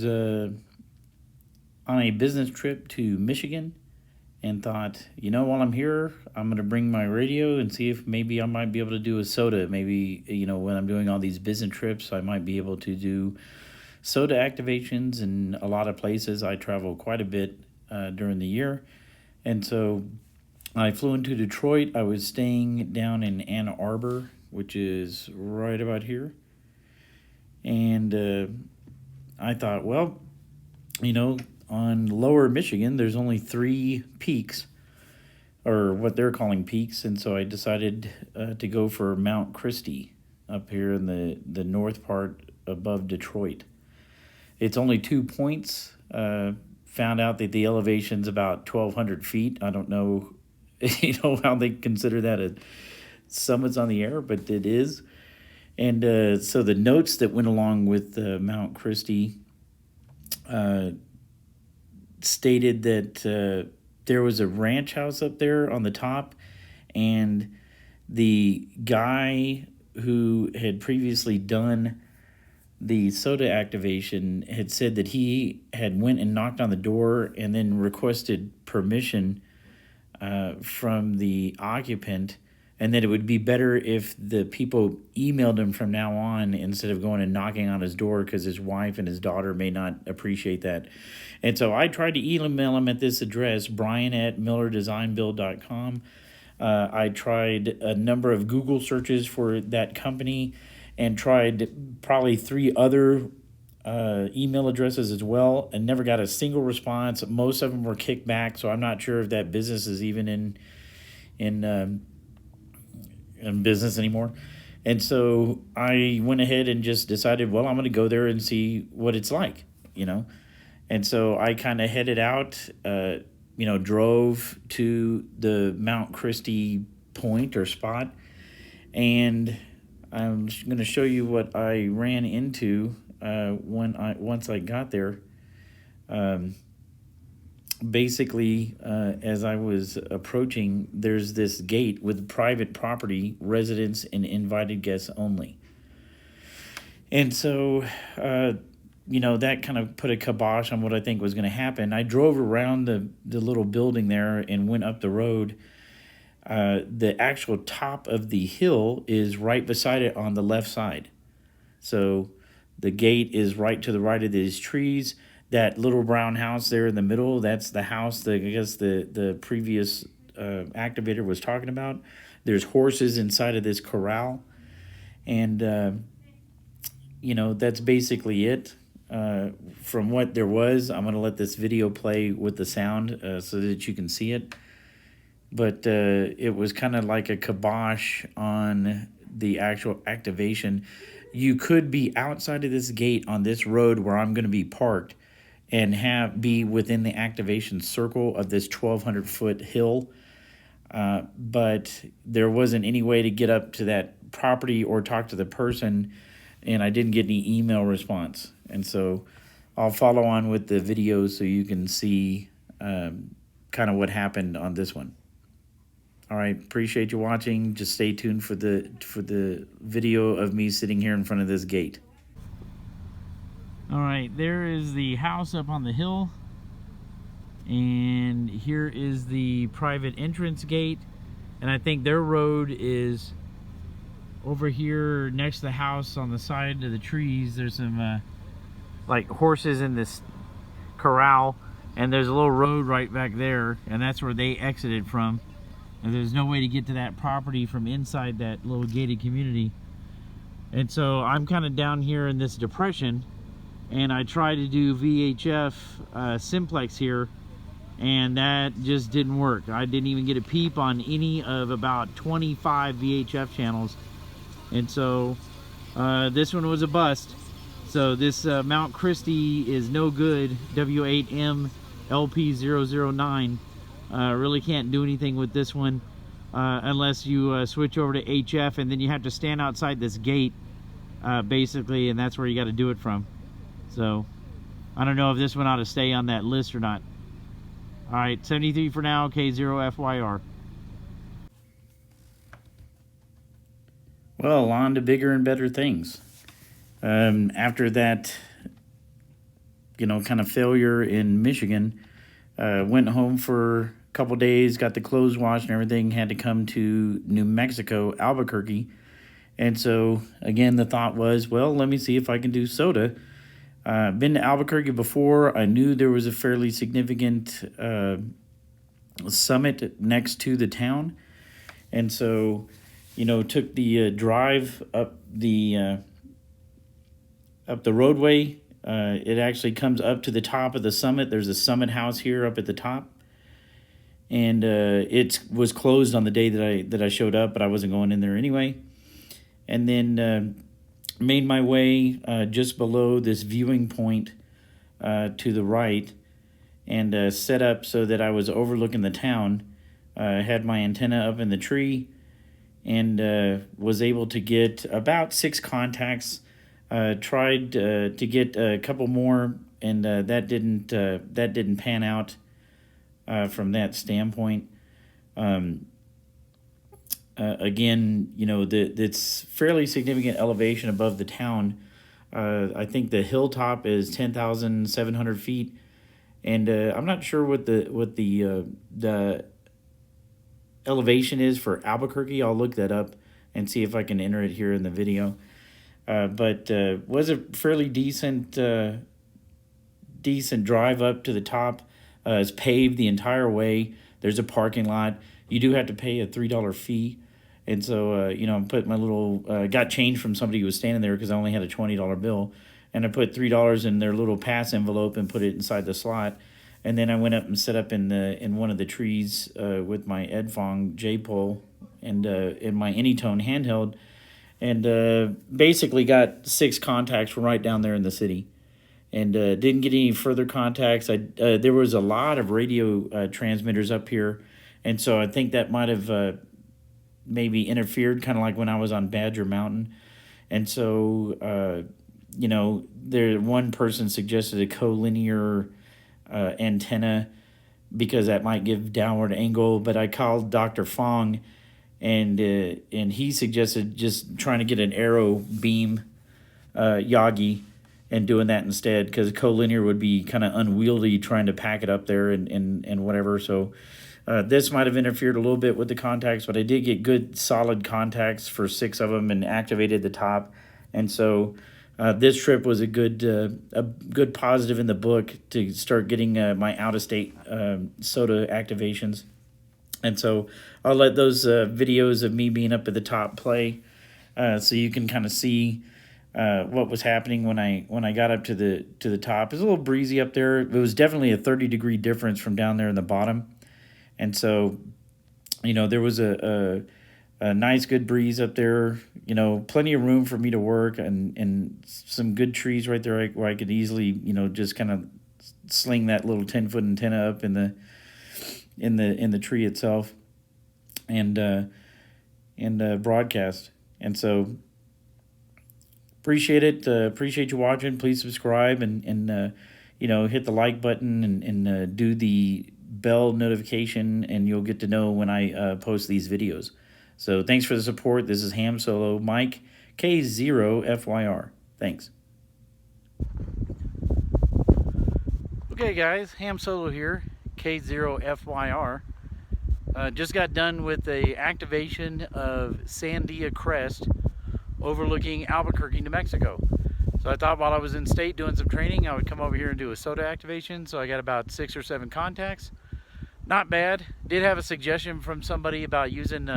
on a business trip to Michigan and thought, while I'm here, I'm going to bring my radio and see if maybe I might be able to do a SOTA. Maybe, when I'm doing all these business trips, I might be able to do SOTA activations in a lot of places. I travel quite a bit during the year. And so I flew into Detroit. I was staying down in Ann Arbor, which is right about here. And I thought, well, on lower Michigan, there's only 3 peaks, or what they're calling peaks, and so I decided to go for Mount Christie up here in the north part above Detroit. It's only 2 points. Found out that the elevation's about 1,200 feet. I don't know, how they consider that a summit's on the air, but it is. And so the notes that went along with Mount Christie stated that there was a ranch house up there on the top, and the guy who had previously done the SOTA activation had said that he had went and knocked on the door and then requested permission from the occupant, and that it would be better if the people emailed him from now on instead of going and knocking on his door, because his wife and his daughter may not appreciate that. And so I tried to email him at this address, brian@millerdesignbuild.com. I tried a number of Google searches for that company and tried probably 3 other email addresses as well, and never got a single response. Most of them were kicked back, so I'm not sure if that business is even in business anymore. And so I went ahead and just decided, well, I'm going to go there and see what it's like, And so I kind of headed out, drove to the Mount Christie point or spot, and I'm going to show you what I ran into once I got there. Basically, as I was approaching, there's this gate with private property, residents, and invited guests only. And so, that kind of put a kibosh on what I think was going to happen. I drove around the little building there and went up the road. The actual top of the hill is right beside it on the left side. So the gate is right to the right of these trees. That little brown house there in the middle, that's the house that I guess the previous activator was talking about. There's horses inside of this corral. And, that's basically it. From what there was, I'm going to let this video play with the sound so that you can see it. But it was kind of like a kibosh on the actual activation. You could be outside of this gate on this road where I'm going to be parked and be within the activation circle of this 1,200-foot hill. But there wasn't any way to get up to that property or talk to the person, and I didn't get any email response. And so I'll follow on with the video so you can see kind of what happened on this one. All right, appreciate you watching. Just stay tuned for the video of me sitting here in front of this gate. All right, there is the house up on the hill, and here is the private entrance gate, and I think their road is over here next to the house on the side of the trees. There's some like horses in this corral, and there's a little road right back there, and that's where they exited from. And there's no way to get to that property from inside that little gated community. And so I'm kind of down here in this depression, and I tried to do VHF simplex here, and that just didn't work. I didn't even get a peep on any of about 25 VHF channels. And so this one was a bust. So this Mount Christie is no good, W8M LP009. Really can't do anything with this one unless you switch over to HF, and then you have to stand outside this gate basically, and that's where you got to do it from. So I don't know if this one ought to stay on that list or not. All right, 73 for now, K0FYR. Well, on to bigger and better things. After that kind of failure in Michigan. Went home for a couple days, got the clothes washed and everything, had to come to New Mexico, Albuquerque. And so, again, the thought was, well, let me see if I can do SOTA. Been to Albuquerque before. I knew there was a fairly significant summit next to the town. And so, took the drive up the roadway. It actually comes up to the top of the summit. There's a summit house here up at the top. And it was closed on the day that I showed up, but I wasn't going in there anyway. And then made my way just below this viewing point to the right, and set up so that I was overlooking the town. Had my antenna up in the tree, and was able to get about 6 contacts. Tried to get a couple more, and that didn't pan out from that standpoint. Again, it's fairly significant elevation above the town. I think the hilltop is 10,700 feet, and I'm not sure what the elevation is for Albuquerque. I'll look that up and see if I can enter it here in the video. But was a fairly decent drive up to the top. It's paved the entire way. There's a parking lot. You do have to pay a $3 fee. And so, put my little, got change from somebody who was standing there because I only had a $20 bill. And I put $3 in their little pass envelope and put it inside the slot. And then I went up and set up in one of the trees with my Edfong J-pole and in my AnyTone handheld. And basically got 6 contacts from right down there in the city. And didn't get any further contacts. There was a lot of radio transmitters up here. And so I think that might have maybe interfered, kind of like when I was on Badger Mountain. And so, one person suggested a collinear antenna because that might give downward angle. But I called Dr. Fong, and he suggested just trying to get an arrow beam Yagi and doing that instead, because collinear would be kind of unwieldy trying to pack it up there and whatever. So this might have interfered a little bit with the contacts, but I did get good solid contacts for 6 of them and activated the top. And so this trip was a good positive in the book to start getting my out-of-state SOTA activations. And so I'll let those videos of me being up at the top play, so you can kind of see what was happening when I got up to the top. It's a little breezy up there. It was definitely a 30-degree difference from down there in the bottom. And so, there was a nice, good breeze up there, plenty of room for me to work, and some good trees right there where I could easily, just kind of sling that little 10-foot antenna up in the tree itself and broadcast. And so appreciate it. Appreciate you watching. Please subscribe and hit the like button and do the bell notification, and you'll get to know when I post these videos. So thanks for the support. This is Ham Solo Mike, K0FYR. Thanks. Okay, guys, Ham Solo here, K0FYR. Just got done with the activation of Sandia Crest overlooking Albuquerque, New Mexico. So I thought while I was in state doing some training, I would come over here and do a SOTA activation. So I got about 6 or 7 contacts. Not bad. Did have a suggestion from somebody about using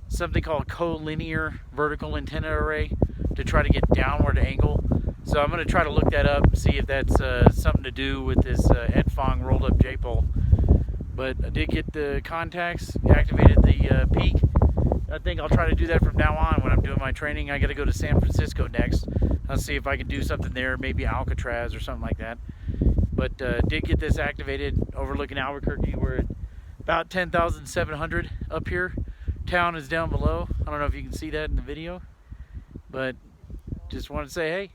something called collinear vertical antenna array to try to get downward angle. So I'm going to try to look that up and see if that's something to do with this Edfong rolled up J-pole. But I did get the contacts, activated the peak. I think I'll try to do that from now on when I'm doing my training. I got to go to San Francisco next. I'll see if I can do something there, maybe Alcatraz or something like that. But did get this activated overlooking Albuquerque. We're at about 10,700 up here. Town is down below. I don't know if you can see that in the video, but just want to say, hey,